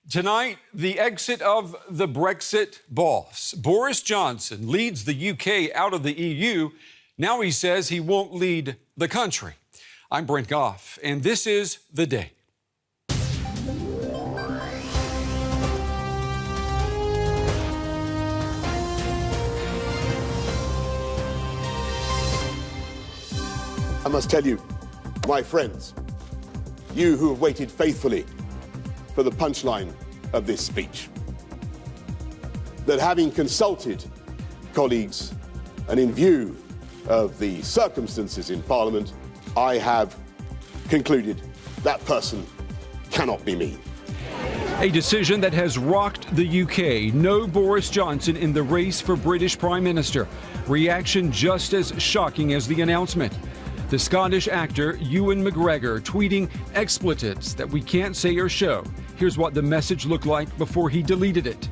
Tonight, the exit of the Brexit boss. Boris Johnson leads the UK out of the EU. Now he says he won't lead the country. I'm Brent Goff, and this is The Day. I must tell you, my friends, you who have waited faithfully for the punchline of this speech, that having consulted colleagues and in view of the circumstances in Parliament, I have concluded that person cannot be me. A decision that has rocked the UK. No Boris Johnson in the race for British Prime Minister. Reaction just as shocking as the announcement. The Scottish actor Ewan McGregor tweeting expletives that we can't say or show. Here's what the message looked like before he deleted it.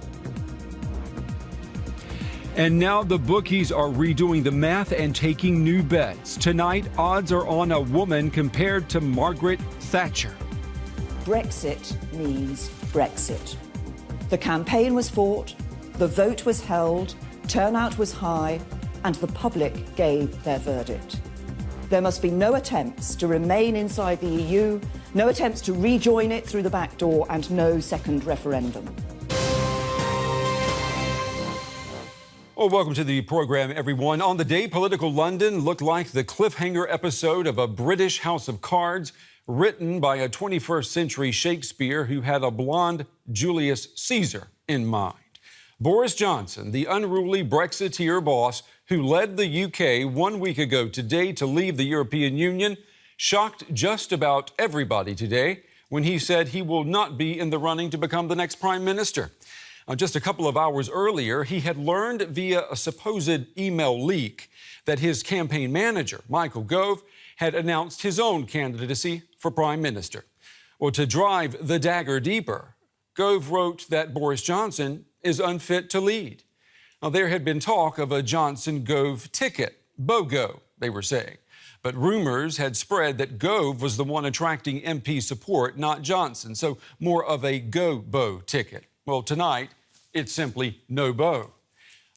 And now the bookies are redoing the math and taking new bets. Tonight, odds are on a woman compared to Margaret Thatcher. Brexit means Brexit. The campaign was fought, the vote was held, turnout was high, and the public gave their verdict. There must be no attempts to remain inside the EU, no attempts to rejoin it through the back door, and no second referendum. Well, welcome to the program, everyone. On the day, political London looked like the cliffhanger episode of a British House of Cards written by a 21st century Shakespeare who had a blonde Julius Caesar in mind. Boris Johnson, the unruly Brexiteer boss who led the UK 1 week ago today to leave the European Union, shocked just about everybody today when he said he will not be in the running to become the next prime minister. Just a couple of hours earlier, he had learned via a supposed email leak that his campaign manager, Michael Gove, had announced his own candidacy for prime minister. Well, to drive the dagger deeper, Gove wrote that Boris Johnson is unfit to lead. Now, there had been talk of a Johnson-Gove ticket, BOGO, they were saying. But rumors had spread that Gove was the one attracting MP support, not Johnson, so more of a go-Bo ticket. Well, tonight, it's simply no Bo.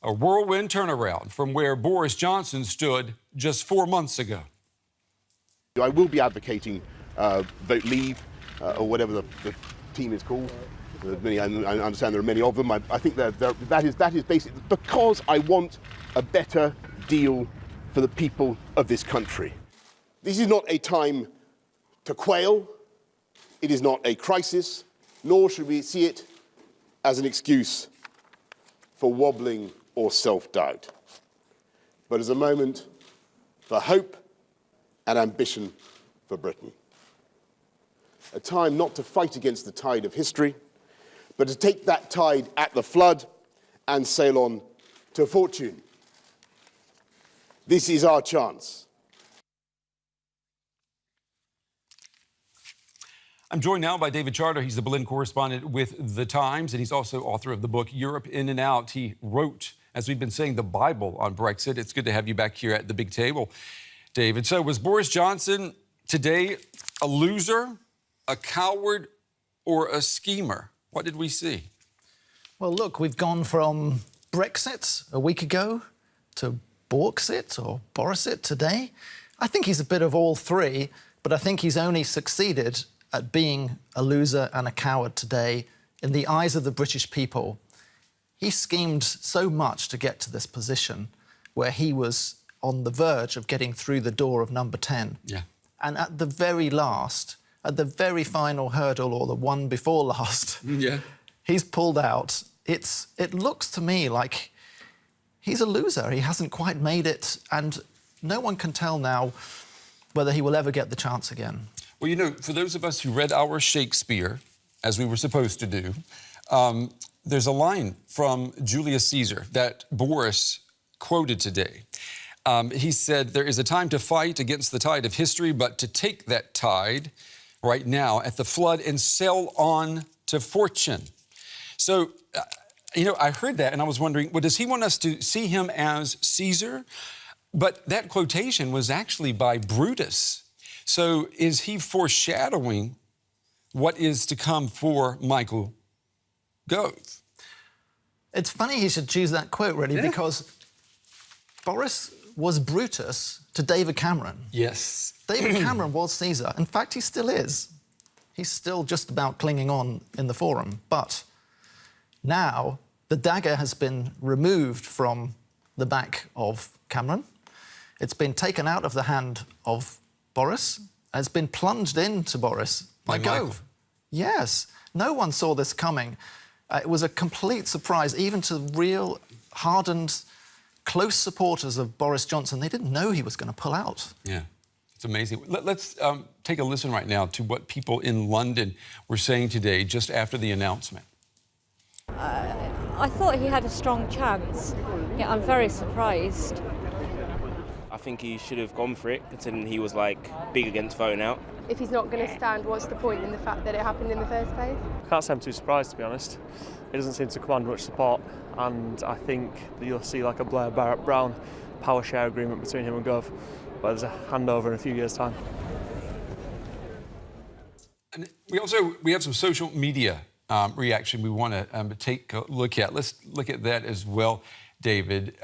A whirlwind turnaround from where Boris Johnson stood just 4 months ago. I will be advocating vote leave, or whatever the team is called. I understand there are many of them. I think that is basically because I want a better deal for the people of this country. This is not a time to quail. It is not a crisis, nor should we see it as an excuse for wobbling or self-doubt, but as a moment for hope and ambition for Britain. A time not to fight against the tide of history, but to take that tide at the flood and sail on to fortune. This is our chance. I'm joined now by David Charter. He's the Berlin correspondent with The Times, and he's also author of the book Europe In and Out. He wrote, as we've been saying, the Bible on Brexit. It's good to have you back here at the big table, David. So was Boris Johnson today a loser, a coward, or a schemer? What did we see? Well, look, we've gone from Brexit a week ago to Borexit or Borisit today. I think he's a bit of all three, but I think he's only succeeded at being a loser and a coward today in the eyes of the British people. He schemed so much to get to this position where he was on the verge of getting through the door of number 10. Yeah. And at the very last, at the very final hurdle, or the one before last, yeah, he's pulled out. It looks to me like he's a loser. He hasn't quite made it, and no one can tell now whether he will ever get the chance again. Well, you know, for those of us who read our Shakespeare, as we were supposed to do, there's a line from Julius Caesar that Boris quoted today. He said, "There is a time to fight against the tide of history, but to take that tide right now at the flood and sail on to fortune." So, you know, I heard that and I was wondering, well, does he want us to see him as Caesar? But that quotation was actually by Brutus. So is he foreshadowing what is to come for Michael Goff. It's funny he should choose that quote, really, because Boris was Brutus to David Cameron. Yes. David Cameron was Caesar. In fact, he still is. He's still just about clinging on in the forum. But now the dagger has been removed from the back of Cameron. It's been taken out of the hand of Boris. And it's been plunged into Boris by Gove. Yes. No one saw this coming. It was a complete surprise, even to real, hardened, close supporters of Boris Johnson. They didn't know he was going to pull out. Yeah, it's amazing. Let's take a listen right now to what people in London were saying today, just after the announcement. I thought he had a strong chance. Yeah, I'm very surprised. I think he should have gone for it, considering he was, big against voting out. If he's not going to stand, what's the point in the fact that it happened in the first place? I can't say I'm too surprised, to be honest. He doesn't seem to command much support, and I think that you'll see a Blair Barrett Brown power share agreement between him and Gove, but there's a handover in a few years' time. And we have some social media reaction we want to take a look at. Let's look at that as well, David.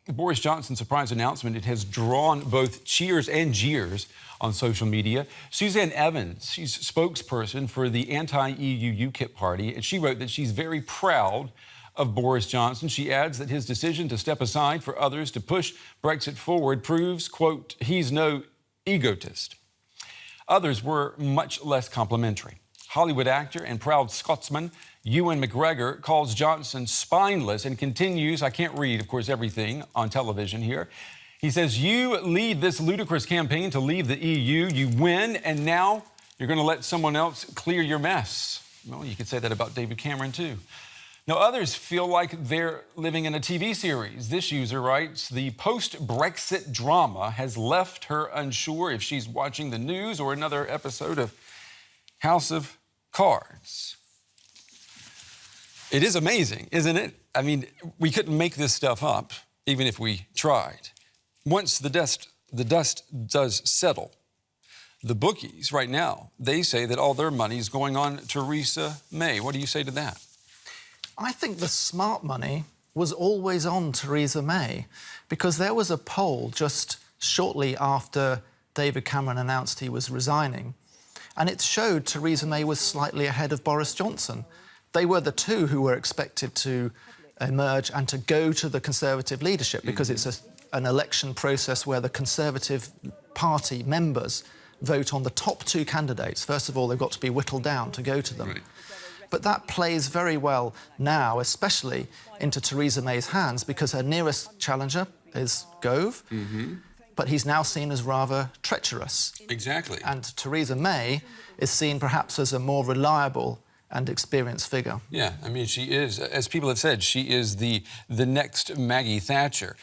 Boris Johnson's surprise announcement, it has drawn both cheers and jeers on social media. Suzanne Evans, she's spokesperson for the anti-EU UKIP party, and she wrote that she's very proud of Boris Johnson. She adds that his decision to step aside for others to push Brexit forward proves, quote, he's no egotist. Others were much less complimentary. Hollywood actor and proud Scotsman Ewan McGregor calls Johnson spineless and continues, I can't read, of course, everything on television here. He says, you lead this ludicrous campaign to leave the EU, you win, and now you're going to let someone else clear your mess. Well, you could say that about David Cameron, too. Now, others feel like they're living in a TV series. This user writes, the post-Brexit drama has left her unsure if she's watching the news or another episode of House of Cards. It is amazing, isn't it? I mean, we couldn't make this stuff up, even if we tried. Once the dust does settle, the bookies right now, they say that all their money is going on Theresa May. What do you say to that? I think the smart money was always on Theresa May, because there was a poll just shortly after David Cameron announced he was resigning, and it showed Theresa May was slightly ahead of Boris Johnson. They were the two who were expected to emerge and to go to the Conservative leadership, because it's an election process where the Conservative Party members vote on the top two candidates. First of all, they've got to be whittled down to go to them. Right. But that plays very well now, especially into Theresa May's hands, because her nearest challenger is Gove, but he's now seen as rather treacherous. Exactly. And Theresa May is seen perhaps as a more reliable and experienced figure. Yeah, I mean, she is, as people have said, she is the next Maggie Thatcher.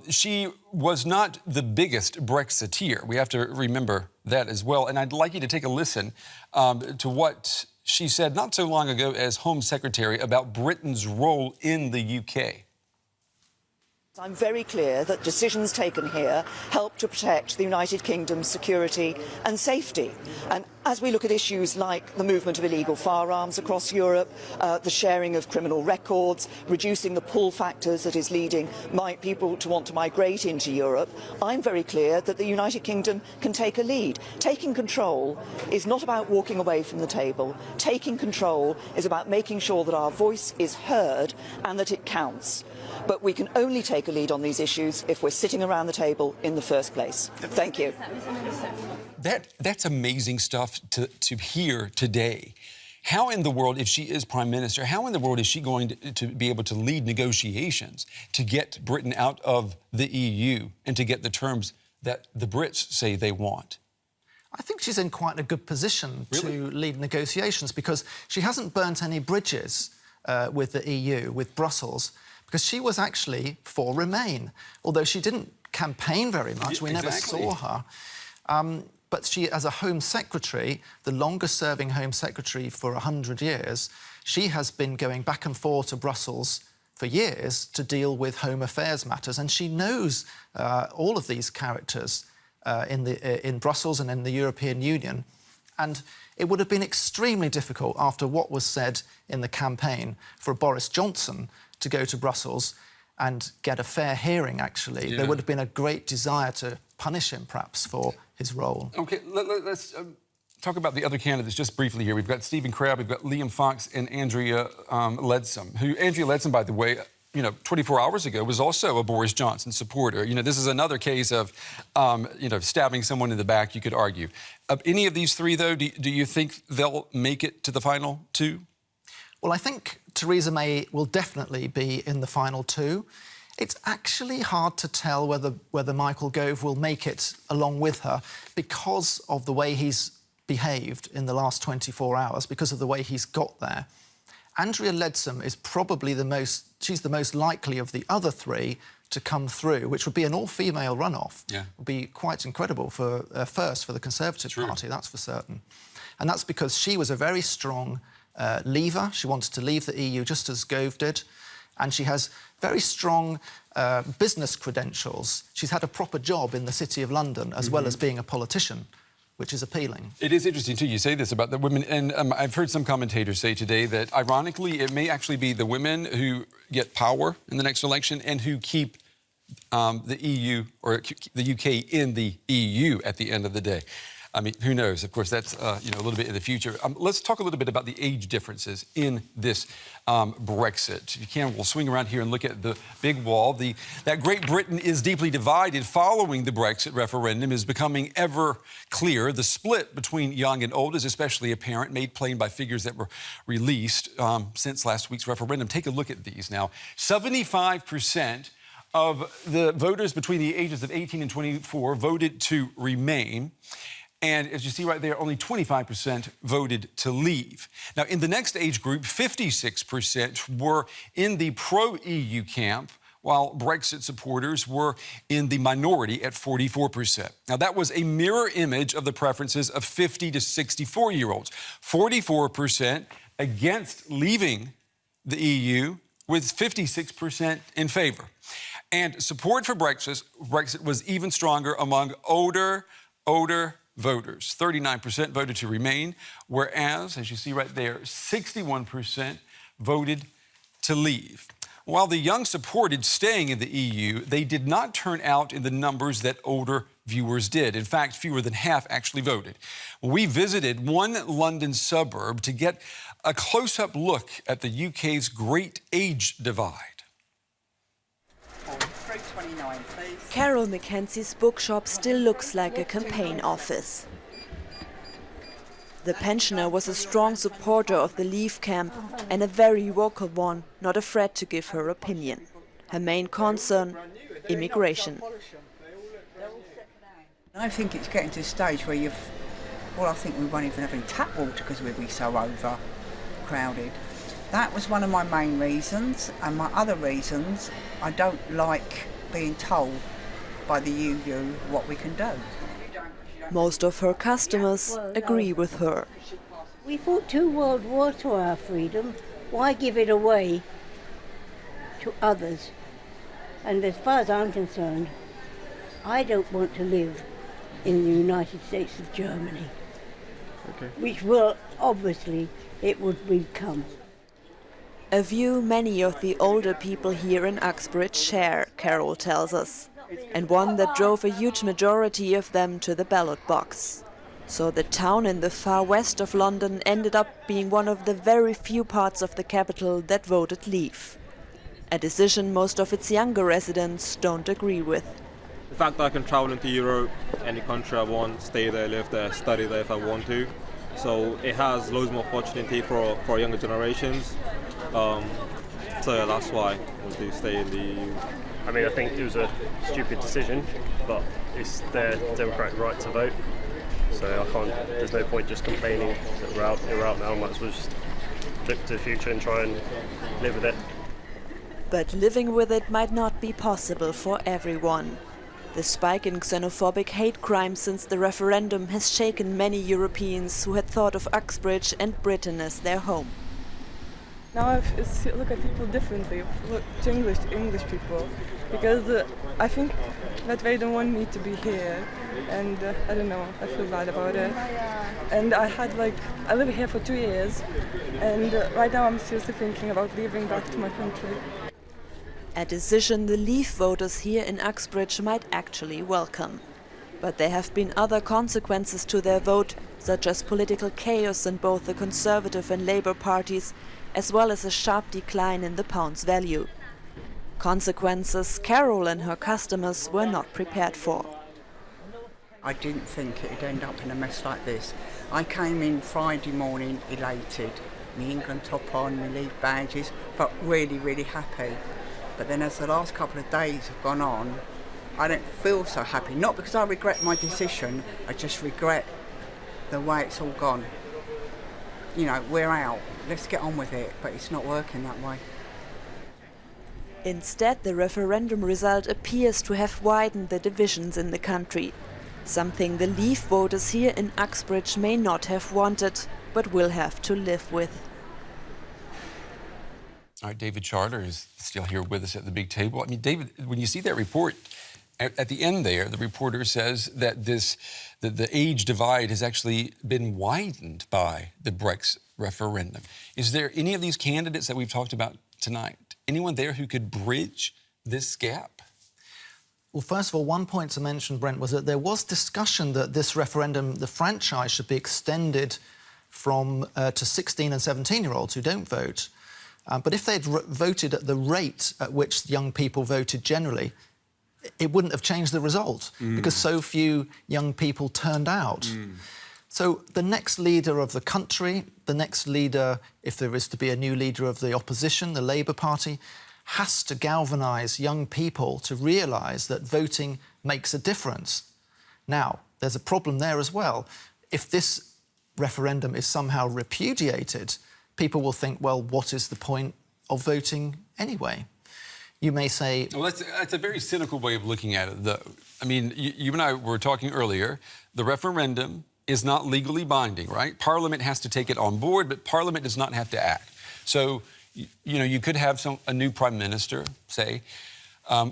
She was not the biggest Brexiteer. We have to remember that as well. And I'd like you to take a listen to what she said not so long ago as Home Secretary about Britain's role in the UK. I'm very clear that decisions taken here help to protect the United Kingdom's security and safety. And as we look at issues like the movement of illegal firearms across Europe, the sharing of criminal records, reducing the pull factors that is leading people to want to migrate into Europe, I'm very clear that the United Kingdom can take a lead. Taking control is not about walking away from the table. Taking control is about making sure that our voice is heard and that it counts. But we can only take a lead on these issues if we're sitting around the table in the first place. Thank you. That's amazing stuff to hear today. How in the world, if she is Prime Minister, how in the world is she going to be able to lead negotiations to get Britain out of the EU and to get the terms that the Brits say they want? I think she's in quite a good position to lead negotiations, because she hasn't burnt any bridges with the EU, with Brussels, because she was actually for Remain, although she didn't campaign very much. We never saw her. But she, as a Home Secretary, the longest-serving Home Secretary for 100 years, she has been going back and forth to Brussels for years to deal with home affairs matters, and she knows all of these characters in Brussels and in the European Union. And it would have been extremely difficult after what was said in the campaign for Boris Johnson to go to Brussels and get a fair hearing, actually. Yeah. There would have been a great desire to punish him, perhaps, for his role. OK, let's talk about the other candidates just briefly here. We've got Stephen Crabb, we've got Liam Fox and Andrea Leadsom, who, Andrea Leadsom, by the way, 24 hours ago was also a Boris Johnson supporter. This is another case of, stabbing someone in the back, you could argue. Of any of these three, though, do you think they'll make it to the final two? Well, I think Theresa May will definitely be in the final two. It's actually hard to tell whether Michael Gove will make it along with her because of the way he's behaved in the last 24 hours, because of the way he's got there. Andrea Leadsom is probably she's the most likely of the other three to come through, which would be an all-female runoff. Yeah. Would be quite incredible for the Conservative Party, that's for certain. And that's because she was a very strong leaver. She wanted to leave the EU just as Gove did. And she has very strong business credentials. She's had a proper job in the City of London, as well as being a politician, which is appealing. It is interesting, too, you say this about the women, and I've heard some commentators say today that, ironically, it may actually be the women who get power in the next election and who keep the EU, or the UK in the EU at the end of the day. I mean, who knows? Of course, that's, a little bit in the future. Let's talk a little bit about the age differences in this Brexit. If you can, we'll swing around here and look at the big wall. That Great Britain is deeply divided following the Brexit referendum is becoming ever clearer. The split between young and old is especially apparent, made plain by figures that were released since last week's referendum. Take a look at these now. 75% of the voters between the ages of 18 and 24 voted to remain. And as you see right there, only 25% voted to leave. Now, in the next age group, 56% were in the pro-EU camp, while Brexit supporters were in the minority at 44%. Now, that was a mirror image of the preferences of 50 to 64-year-olds. 44% against leaving the EU, with 56% in favour. And support for Brexit was even stronger among older voters. 39% voted to remain, whereas, as you see right there, 61% voted to leave. While the young supported staying in the EU, they did not turn out in the numbers that older viewers did. In fact, fewer than half actually voted. We visited one London suburb to get a close-up look at the UK's great age divide. Carol Mackenzie's bookshop still looks like a campaign office. The pensioner was a strong supporter of the Leave camp and a very vocal one, not afraid to give her opinion. Her main concern, immigration. I think it's getting to a stage where I think we won't even have any tap water because we'll be so overcrowded. That was one of my main reasons, and my other reasons, I don't like being told by the EU what we can do. Most of her customers agree with her. We fought 2 world wars for our freedom. Why give it away to others? And as far as I'm concerned, I don't want to live in the United States of Germany, which will, obviously, it would become. A view many of the older people here in Uxbridge share, Carol tells us, and one that drove a huge majority of them to the ballot box. So the town in the far west of London ended up being one of the very few parts of the capital that voted Leave. A decision most of its younger residents don't agree with. The fact that I can travel into Europe, any country I want, stay there, live there, study there if I want to. So it has loads more opportunity for younger generations. So yeah, that's why I do stay in the EU. I mean, I think it was a stupid decision, but it's their democratic right to vote. So there's no point just complaining that we're out now. Might as well just look to the future and try and live with it. But living with it might not be possible for everyone. The spike in xenophobic hate crimes since the referendum has shaken many Europeans who had thought of Uxbridge and Britain as their home. Now I look at people differently, look to English people, because I think that they don't want me to be here, and I don't know, I feel bad about it. And I live here for 2 years, and right now I'm seriously thinking about leaving back to my country. A decision the Leave voters here in Uxbridge might actually welcome. But there have been other consequences to their vote, such as political chaos in both the Conservative and Labour parties, as well as a sharp decline in the pound's value. Consequences Carol and her customers were not prepared for. I didn't think it'd end up in a mess like this. I came in Friday morning elated, my England top on, my Leave badges, but really, really happy. But then as the last couple of days have gone on, I don't feel so happy. Not because I regret my decision, I just regret the way it's all gone. You know, we're out, let's get on with it, but it's not working that way. Instead, the referendum result appears to have widened the divisions in the country, something the Leave voters here in Uxbridge may not have wanted, but will have to live with. All right, David Charter is still here with us at the big table. I mean, David, when you see that report, at the end there, the reporter says that the age divide has actually been widened by the Brexit referendum. Is there any of these candidates that we've talked about tonight, anyone there who could bridge this gap? Well, first of all, one point to mention, Brent, was that there was discussion that this referendum, the franchise, should be extended from to 16 and 17-year-olds who don't vote. But if they'd voted at the rate at which young people voted generally, it wouldn't have changed the result because so few young people turned out. So the next leader of the country, the next leader, if there is to be a new leader of the opposition, the Labour Party, has to galvanise young people to realise that voting makes a difference. Now, there's a problem there as well. If this referendum is somehow repudiated, people will think, well, what is the point of voting anyway? You may say... Well, that's a very cynical way of looking at it, though. I mean, you and I were talking earlier, the referendum is not legally binding, right? Parliament has to take it on board, but Parliament does not have to act. So, you know, you could have a new Prime Minister say,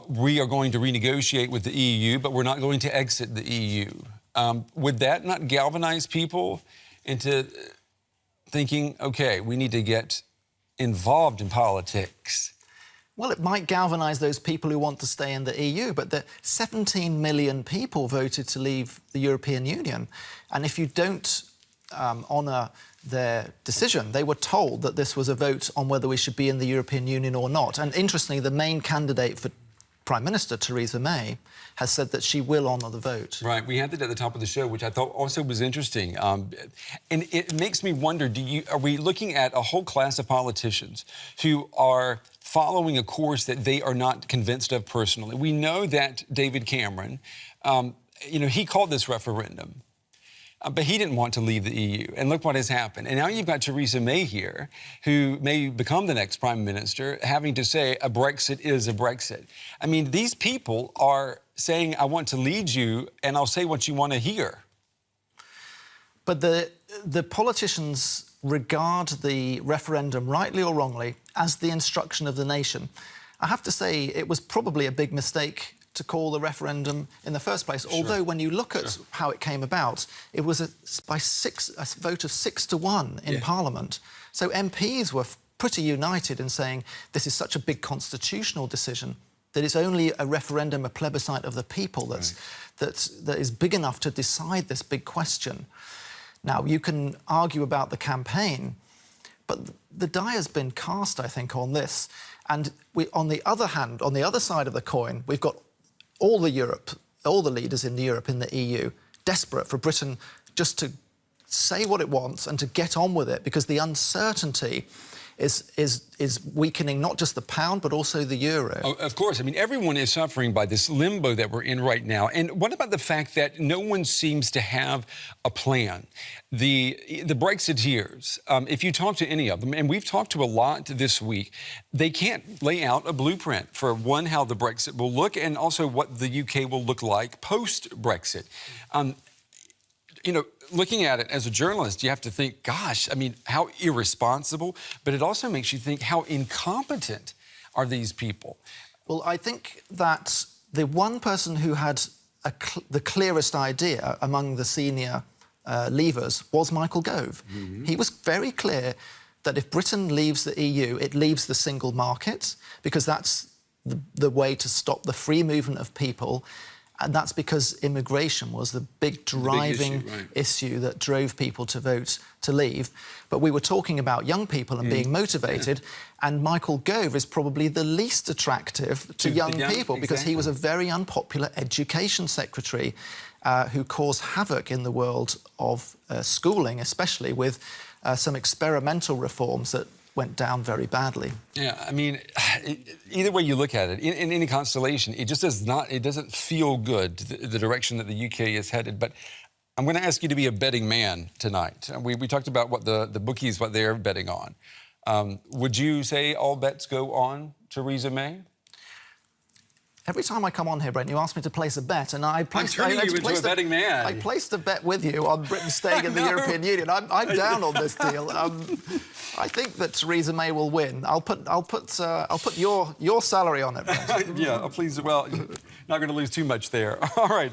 we are going to renegotiate with the EU, but we're not going to exit the EU. Would that not galvanize people into thinking, OK, we need to get involved in politics? Well, it might galvanise those people who want to stay in the EU, but the 17 million people voted to leave the European Union. And if you don't honour their decision, they were told that this was a vote on whether we should be in the European Union or not. And interestingly, the main candidate for Prime Minister, Theresa May, has said that she will honour the vote. Right, we had that at the top of the show, which I thought also was interesting. And it makes me wonder, are we looking at a whole class of politicians who are following a course that they are not convinced of personally? We know that David Cameron, you know, he called this referendum, but he didn't want to leave the EU. And look what has happened. And now you've got Theresa May here, who may become the next Prime Minister, having to say a Brexit is a Brexit. I mean, these people are saying, I want to lead you, and I'll say what you want to hear. But the politicians regard the referendum, rightly or wrongly, as the instruction of the nation. I have to say it was probably a big mistake to call the referendum in the first place, although when you look at how it came about, it was a vote of 6-1 in Parliament. So MPs were pretty united in saying this is such a big constitutional decision that it's only a referendum, a plebiscite of the people that is big enough to decide this big question. Now, you can argue about the campaign, but the die has been cast, I think, on this. And on the other hand, on the other side of the coin, we've got all the leaders in Europe, in the EU, desperate for Britain just to say what it wants and to get on with it, because the uncertainty is weakening not just the pound, but also the euro. Oh, of course. I mean, everyone is suffering by this limbo that we're in right now. And what about the fact that no one seems to have a plan? The Brexiteers, if you talk to any of them, and we've talked to a lot this week, they can't lay out a blueprint for, one, how the Brexit will look, and also what the UK will look like post-Brexit. you know, looking at it as a journalist, you have to think, gosh, I mean, how irresponsible, but it also makes you think how incompetent are these people? Well, I think that the one person who had the clearest idea among the senior leavers was Michael Gove. He was very clear that if Britain leaves the EU, it leaves the single market, because that's the way to stop the free movement of people. And that's because immigration was the big driving issue that drove people to vote to leave. But we were talking about young people and being motivated, and Michael Gove is probably the least attractive to young people because he was a very unpopular education secretary who caused havoc in the world of schooling, especially with some experimental reforms that went down very badly. Yeah, I mean, either way you look at it, in any constellation, it just it doesn't feel good, the direction that the UK is headed. But I'm going to ask you to be a betting man tonight. We talked about what the bookies, what they're betting on. Would you say all bets go on Theresa May? Every time I come on here, Brent, you ask me to place a bet, and I placed... I'm turning you into a betting man. I placed a bet with you on Britain staying in the European Union. I'm down on this deal. I think that Theresa May will win. I'll put your salary on it, Brent. Yeah, please. Well, not going to lose too much there. All right.